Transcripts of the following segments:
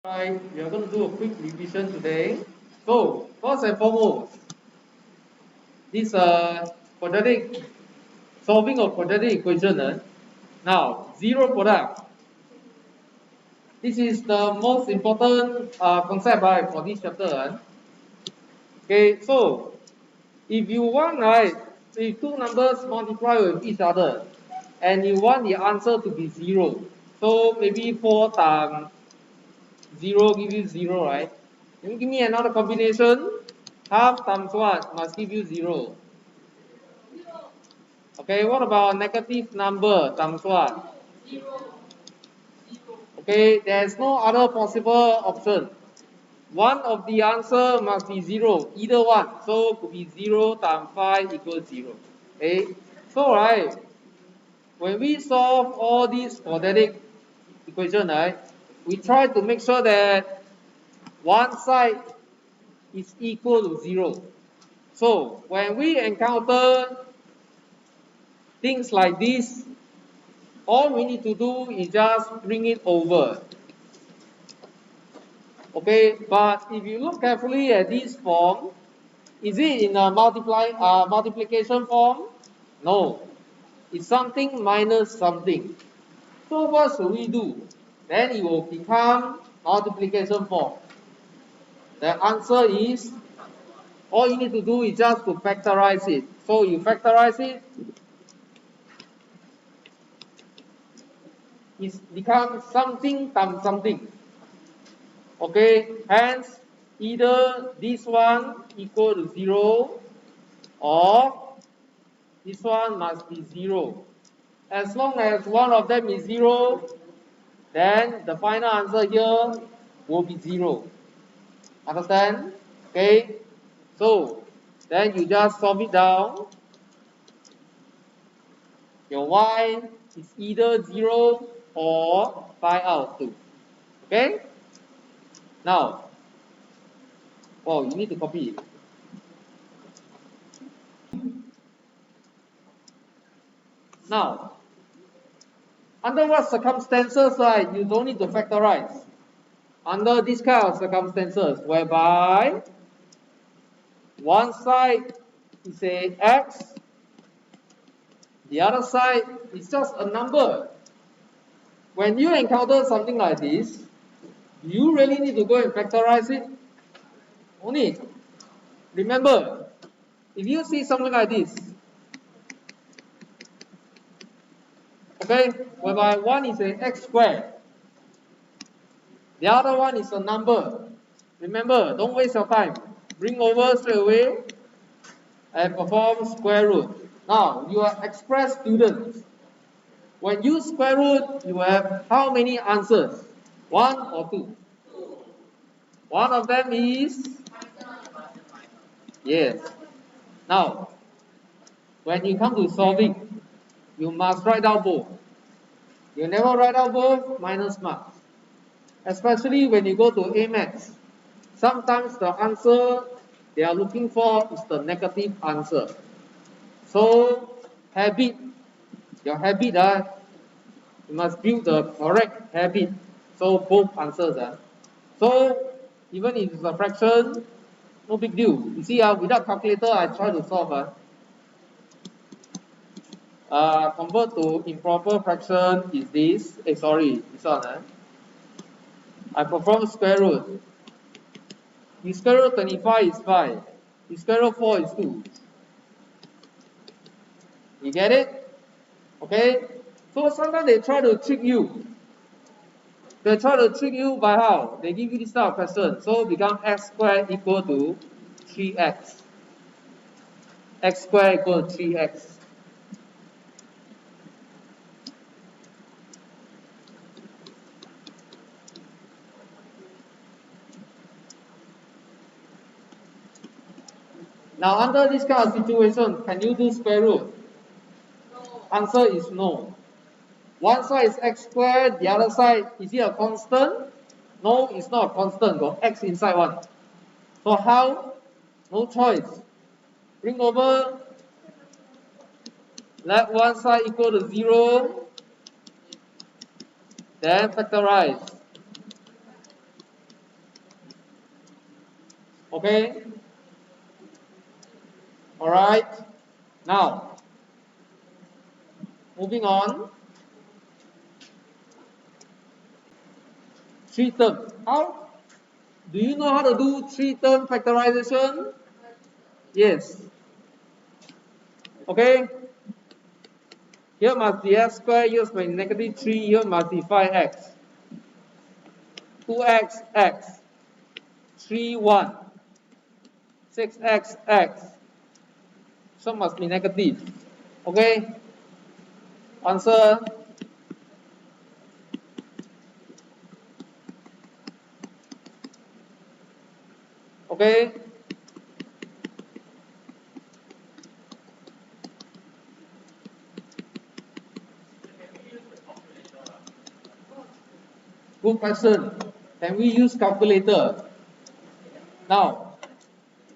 Right, we are going to do a quick revision today. So, first and foremost, this quadratic solving of quadratic equation. Now, zero product. This is the most important concept for this chapter. Okay, so if you want if two numbers multiply with each other, and you want the answer to be zero, so maybe 4 times 0 give you 0, right? Can you give me another combination? Half times what must give you 0? Okay, what about negative number times what? Okay, there's no other possible option. One of the answer must be 0, either one. So could be 0 times 5 equals 0. Okay, so when we solve all these quadratic equation, we try to make sure that one side is equal to 0. So when we encounter things like this, all we need to do is just bring it over. Okay, but if you look carefully at this form, is it in a multiplication form? No, it's something minus something. So what should we do? Then it will become multiplication form. The answer is, all you need to do is just to factorize it. So you factorize it, it becomes something times something. Okay, hence either this one equal to 0 or this one must be 0. As long as one of them is 0, then the final answer here will be 0. Understand? Okay, so then you just solve it down. Your y is either 0 or 5 out of 2. Okay? Now, oh, you need to copy it. Now, under what circumstances, you don't need to factorize? Under this kind of circumstances, whereby one side is a x, the other side is just a number. When you encounter something like this, you really need to go and factorize it? Only. Remember, if you see something like this, okay, whereby one is a x squared, the other one is a number. Remember, don't waste your time. Bring over straight away and perform square root. Now, you are express students. When you square root, you have how many answers? 1 or 2? One of them is? Yes. Now, when you come to solving, you must write down both. You never write down both, minus marks. Especially when you go to A maths. Sometimes the answer they are looking for is the negative answer. So, your habit, you must build the correct habit. So, both answers. So, even if it's a fraction, no big deal. You see, without calculator, I try to solve. Convert to improper fraction is this. This one. I perform square root. The square root 25 is 5. The square root 4 is 2. You get it? Okay? So sometimes they try to trick you. They try to trick you by how? They give you this type of question. So become x squared equal to 3x. X squared equal to 3x. Now under this kind of situation, can you do square root? No. Answer is no. One side is x squared, the other side, is it a constant? No, it's not a constant, got x inside one. So how? No choice. Bring over, let one side equal to 0, then factorize. Okay? Alright. Now, moving on. 3-term. How? Do you know how to do 3-term factorization? Yes. Okay? Here must be x squared, here must be negative 3, here must be 5x. 2x, x. 3, 1. 6x, x. So must be negative. Okay? Answer. Okay? Good question. Can we use calculator? Now,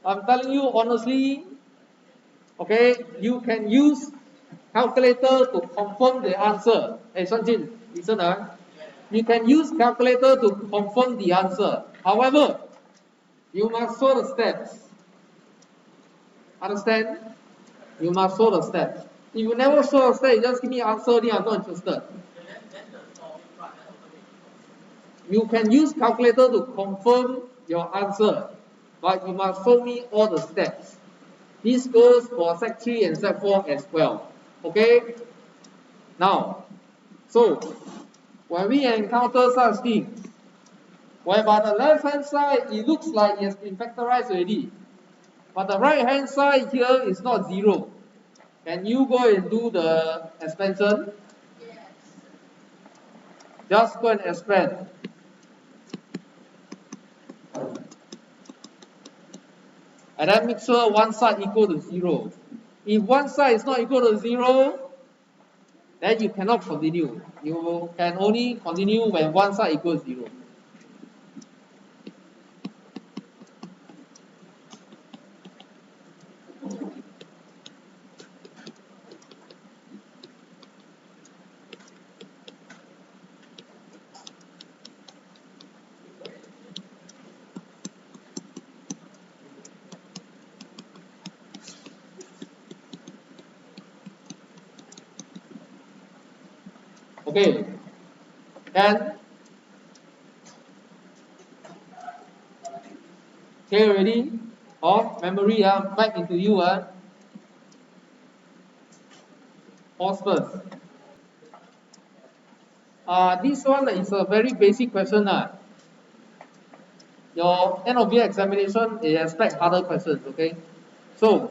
I'm telling you honestly, okay, you can use calculator to confirm the answer. Hey, Sanjin, listen. You can use calculator to confirm the answer. However, you must show the steps. Understand? You must show the steps. If you never show the steps, you just give me answer, then I'm not interested. You can use calculator to confirm your answer, but you must show me all the steps. This goes for Sec 3 and Sec 4 as well. Okay? Now, so when we encounter such things, whereby the left hand side it looks like it has been factorized already, but the right hand side here is not 0. Can you go and do the expansion? Yes. Just go and expand. And then make sure one side equal to 0. If one side is not equal to 0, then you cannot continue. You can only continue when one side equals 0. Okay, then clear already? Of memory, back into you. Pause first. This one is a very basic question. Your end of year examination, they expect harder questions, okay? So,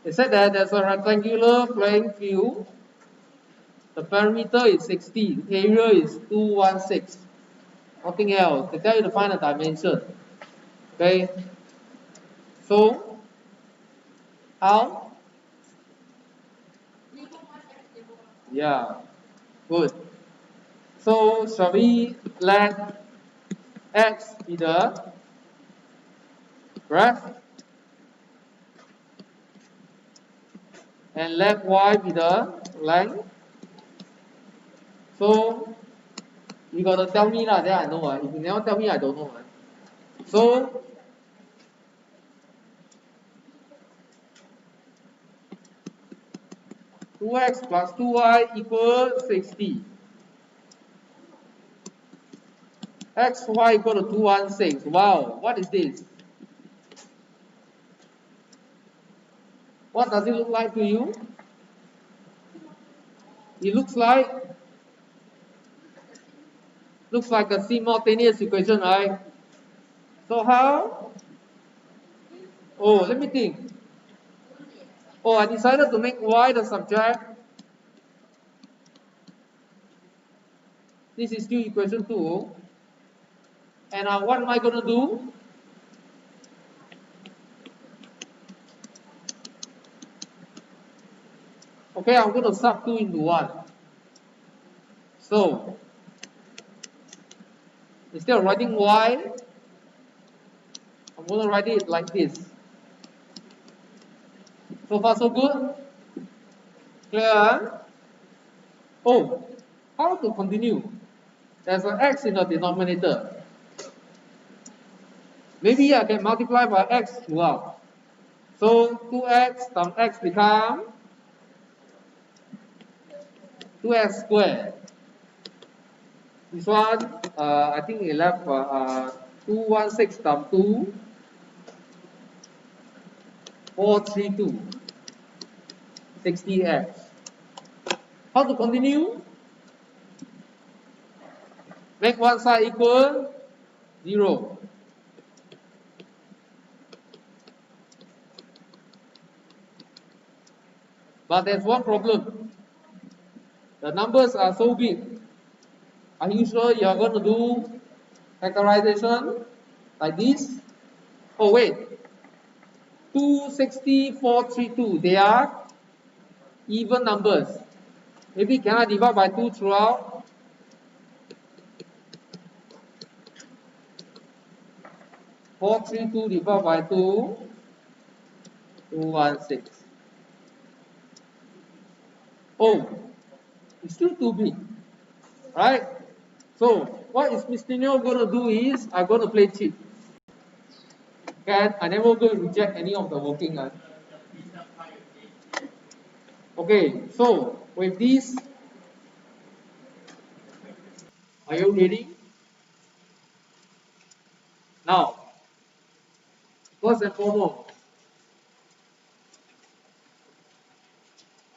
they said that there's a rectangular playing field. The perimeter is 60, the area is 216. Nothing else. They tell you to find a dimension. Okay? So, how? Yeah, good. So, shall we let x be the graph and let y be the length? So, you gotta tell me lah, then I know. If you never tell me, I don't know. So, two x plus 2y equals 60. xy equal to 216. Wow, what is this? What does it look like to you? It looks like a simultaneous equation, right? So how? Oh, let me think. Oh, I decided to make y the subject. This is still equation 2. And what am I going to do? Okay, I'm going to sub 2 into 1. So, instead of writing y, I'm going to write it like this. So far, so good? Clear? Oh, how to continue? There's an x in the denominator. Maybe I can multiply by x throughout. So 2x times x become 2x squared. This one, I think we left 216 times 2, 432, 60x. How to continue? Make one side equal 0. But there's one problem. The numbers are so big. Are you sure you're going to do factorization like this? Oh wait, 260, 432, they are even numbers. Maybe can I divide by 2 throughout? 432 divided by 2, 216. Oh, it's still too big, right? So what is Mr. Neo going to do is, I'm going to play cheat. Okay, I never going to reject any of the working. Okay, so with this, are you ready? Now, first and foremost,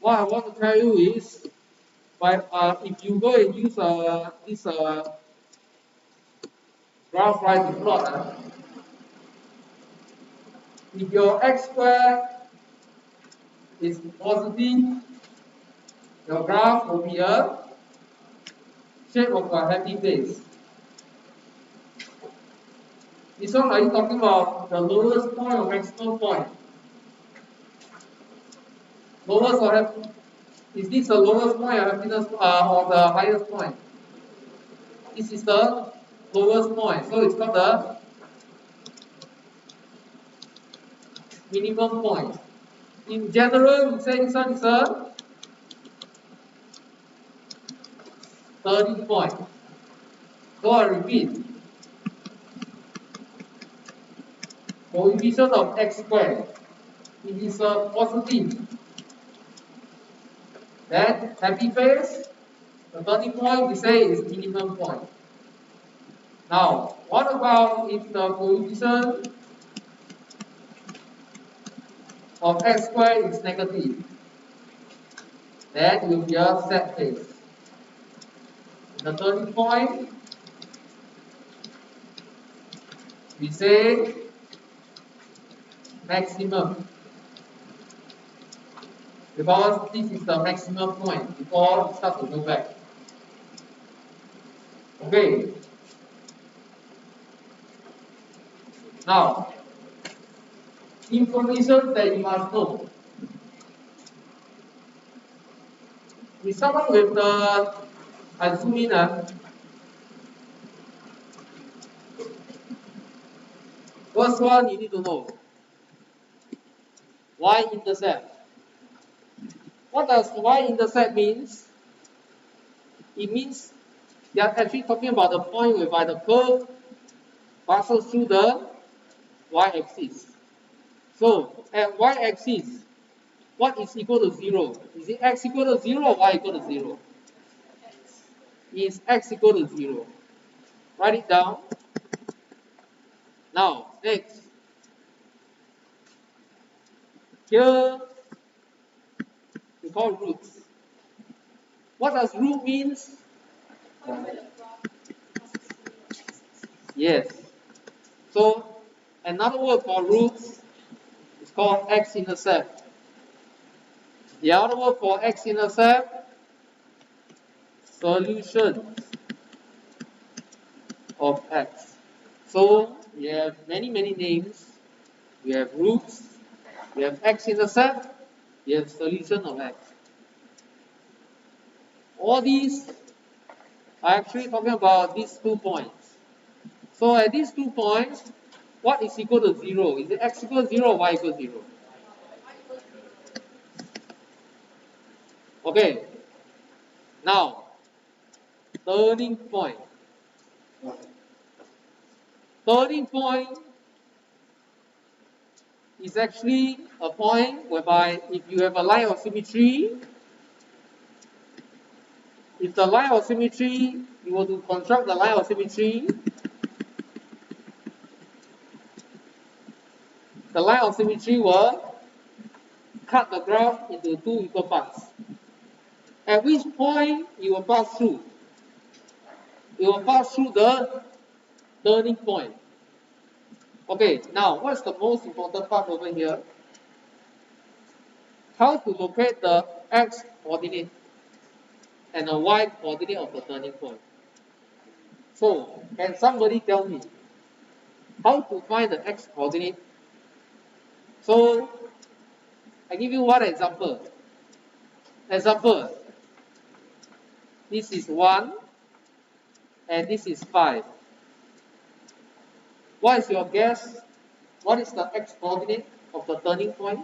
what I want to tell you is, if you go and use this graph right to plot, if your x square is positive, your graph will be a shape of a happy face. This one, are you talking about the lowest point or maximum point? Lowest or happy? Is this the lowest point or happiness or the highest point? This is the lowest point, so it's called the minimum point. In general, we say this one is a turning point. So I repeat, coefficient of x squared, it is a positive. Then happy face, the turning point we say is minimum point. Now, what about if the coefficient of x squared is negative? Then it will be a sad face. The turning point, we say maximum. Because this is the maximum point before it starts to go back. Okay. Now, information that you must know. We start with the, I zoom in. First one you need to know. Y-intercept. What does y-intercept means? It means they are actually talking about the point whereby the curve passes through the y-axis. So at y-axis, what is equal to 0? Is it x equal to 0 or y equal to 0? Is x equal to 0. Write it down. Now, next. Here, we call roots. What does root means? Yes. So, another word for roots is called x-intercept. The other word for x-intercept, solution of x. So, we have many names. We have roots, we have x-intercept, we have solution of x. All these are actually talking about these 2 points. So at these 2 points, what is equal to 0? Is it x equals 0 or y equals 0? Okay. Now, turning point. Turning point is actually a point whereby if you have a line of symmetry, if the line of symmetry, you want to construct the line of symmetry, the line of symmetry will cut the graph into two equal parts. At which point you will pass through? It will pass through the turning point. Okay, now what's the most important part over here? How to locate the x coordinate and the y coordinate of the turning point. So, can somebody tell me how to find the x coordinate? So, I give you one example. Example, this is 1 and this is 5. What is your guess? What is the x coordinate of the turning point?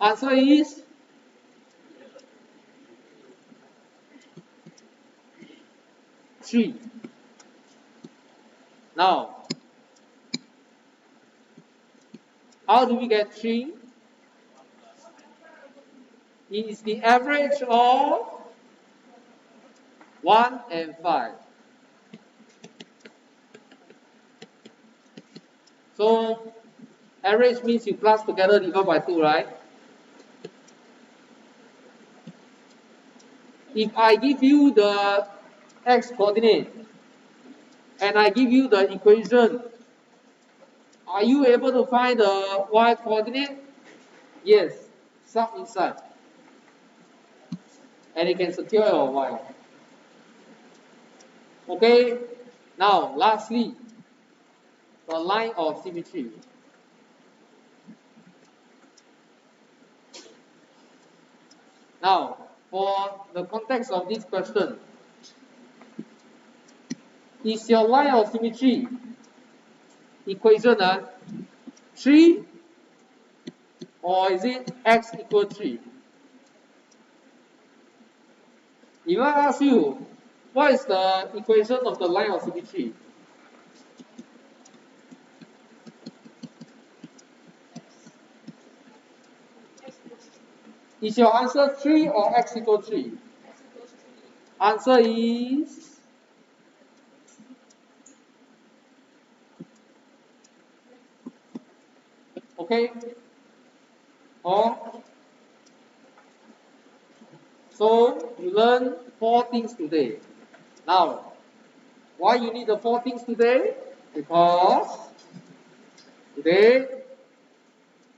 Answer is 3. Now, how do we get 3? It is the average of 1 and 5. So, average means you plus together divide by 2, right? If I give you the x coordinate and I give you the equation, are you able to find the y coordinate? Yes, sub inside. And you can secure your y. Okay, now lastly, the line of symmetry. Now, for the context of this question, is your line of symmetry equation 3 or is it x equal 3? If I ask you, what is the equation of the line of symmetry? Is your answer 3 or x equal 3? Answer is okay. Or so you learn 4 things today. Now, why you need the 4 things today? Because today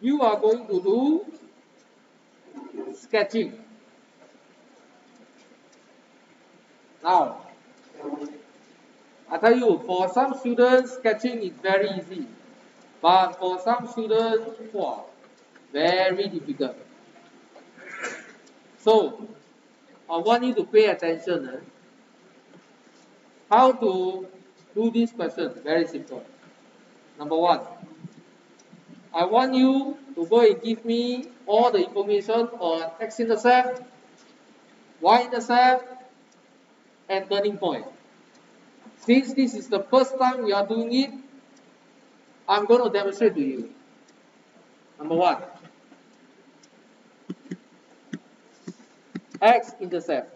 you are going to do sketching. Now, I tell you, for some students, sketching is very easy. But for some students, very difficult. So, I want you to pay attention. How to do this question? Very simple. Number 1, I want you to go and give me all the information on x-intercept, y-intercept, and turning point. Since this is the first time we are doing it, I'm going to demonstrate to you. Number 1, x-intercept.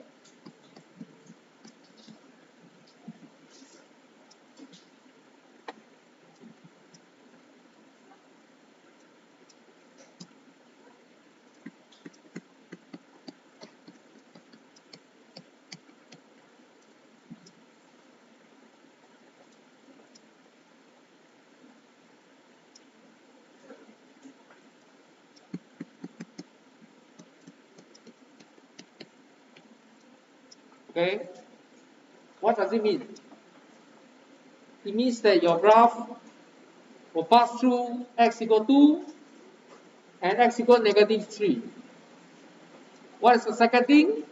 Okay, what does it mean? It means that your graph will pass through x equal 2 and x equal negative 3. What is the second thing?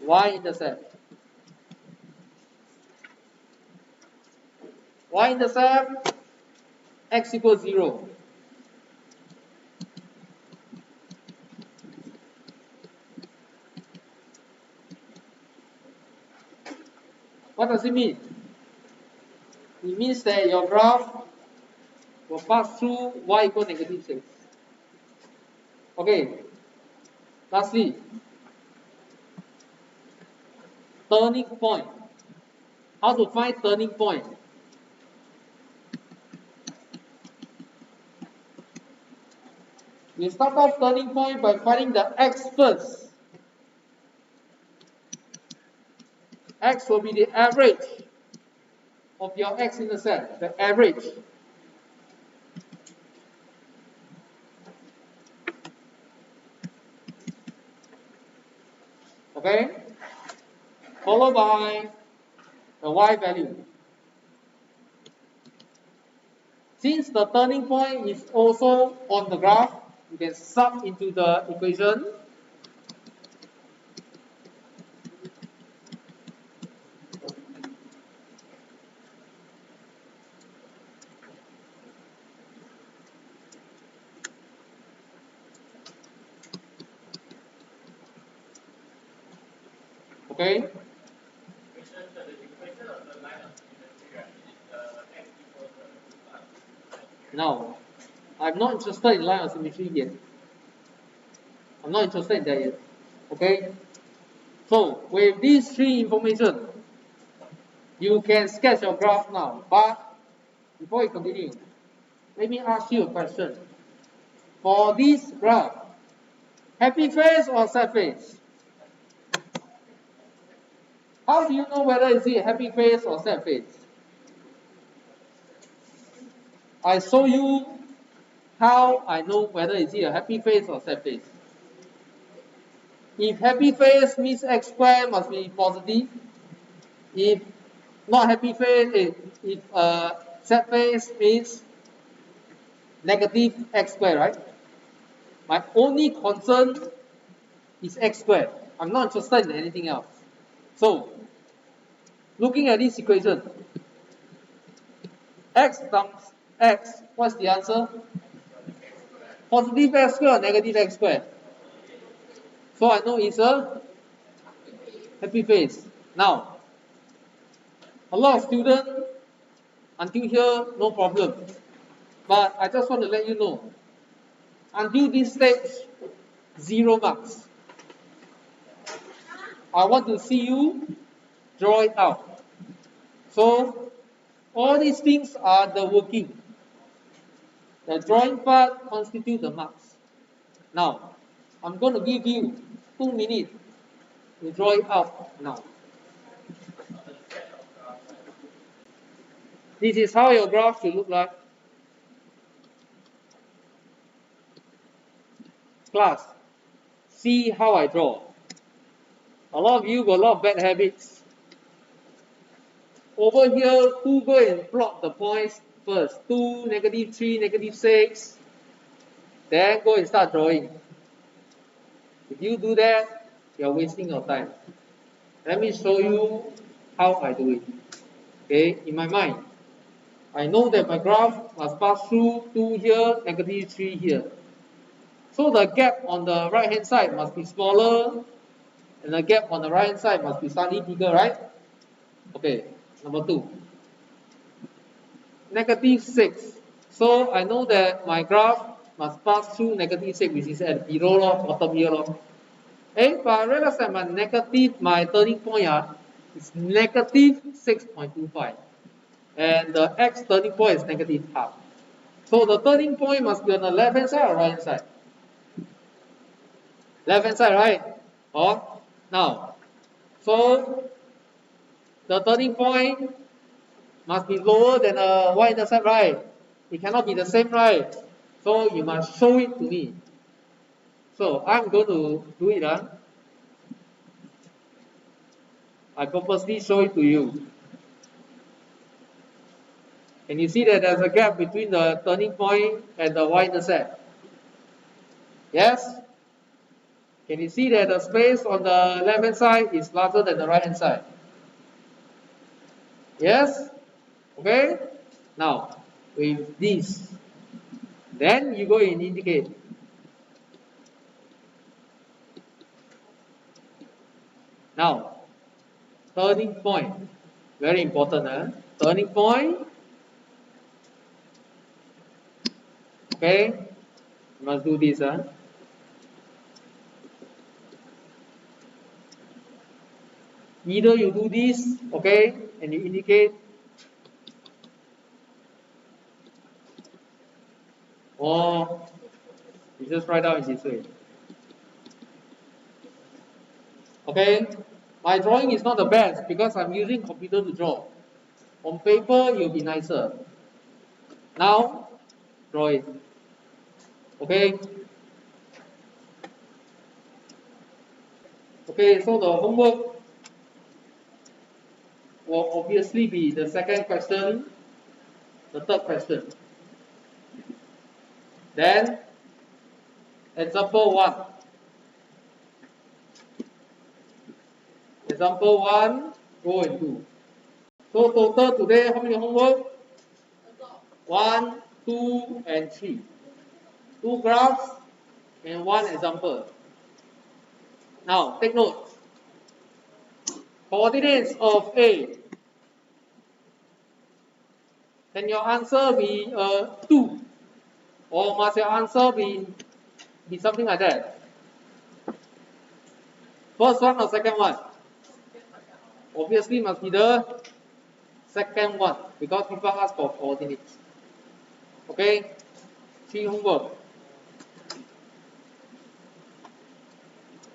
Y-intercept. Y-intercept, x equals 0. What does it mean? It it means that your graph will pass through y equal negative 6. Okay, lastly, turning point. How to find turning point? You start off turning point by finding the x first. X will be the average of your x-intercept, the average. Okay? Followed by the y value. Since the turning point is also on the graph, you can sub into the equation. Okay? Now, I'm not interested in line of symmetry yet. I'm not interested in that yet. Okay? So, with these three information, you can sketch your graph now. But, before you continue, let me ask you a question. For this graph, happy face or sad face? How do you know whether it's a happy face or sad face? I show you how I know whether it's a happy face or sad face. If happy face means x squared must be positive. If not happy face, if sad face means negative x squared, right? My only concern is x squared. I'm not interested in anything else. So, looking at this equation, x times x, what's the answer? Positive x squared or negative x squared? So I know it's a happy face. Now, a lot of students, until here, no problem. But I just want to let you know, until this stage, 0 marks. I want to see you draw it out. So, all these things are the working. The drawing part constitutes the marks. Now, I'm going to give you 2 minutes to draw it out now. This is how your graph should look like. Class, see how I draw. A lot of you got a lot of bad habits. Over here, who go and plot the points first? 2, negative 3, negative 6. Then go and start drawing. If you do that, you're wasting your time. Let me show you how I do it. Okay, in my mind, I know that my graph must pass through 2 here, negative 3 here. So the gap on the right hand side must be smaller, and the gap on the right hand side must be slightly bigger, right? Okay, number 2. Negative 6. So I know that my graph must pass through negative 6, which is at below bottom here. But I realize that my turning point is negative 6.25. And the x turning point is negative half. So the turning point must be on the left hand side or right hand side? Left hand side, right? Or now, so the turning point must be lower than the y-intercept, right? It cannot be the same, right? So you must show it to me. So I'm going to do it. I purposely show it to you. And you see that there's a gap between the turning point and the y-intercept. Yes? Can you see that the space on the left hand side is larger than the right hand side? Yes? Okay? Now, with this, then you go and indicate. Now, turning point. Very important. Turning point Okay, you must do this. Either you do this, okay, and you indicate, or you just write down in this way. Okay, my drawing is not the best because I'm using computer to draw. On paper, you'll be nicer. Now, draw it. Okay. Okay, so the homework will obviously be the second question, the third question. Then, example 1. Example 1, go and do. So total today, how many homework? 1, 2, and 3. 2 graphs and 1 example. Now, take note. Coordinates of A. Can your answer be 2? Or must your answer be something like that? First one or second one? Obviously must be the second one because people ask for coordinates. Okay? 3 homework.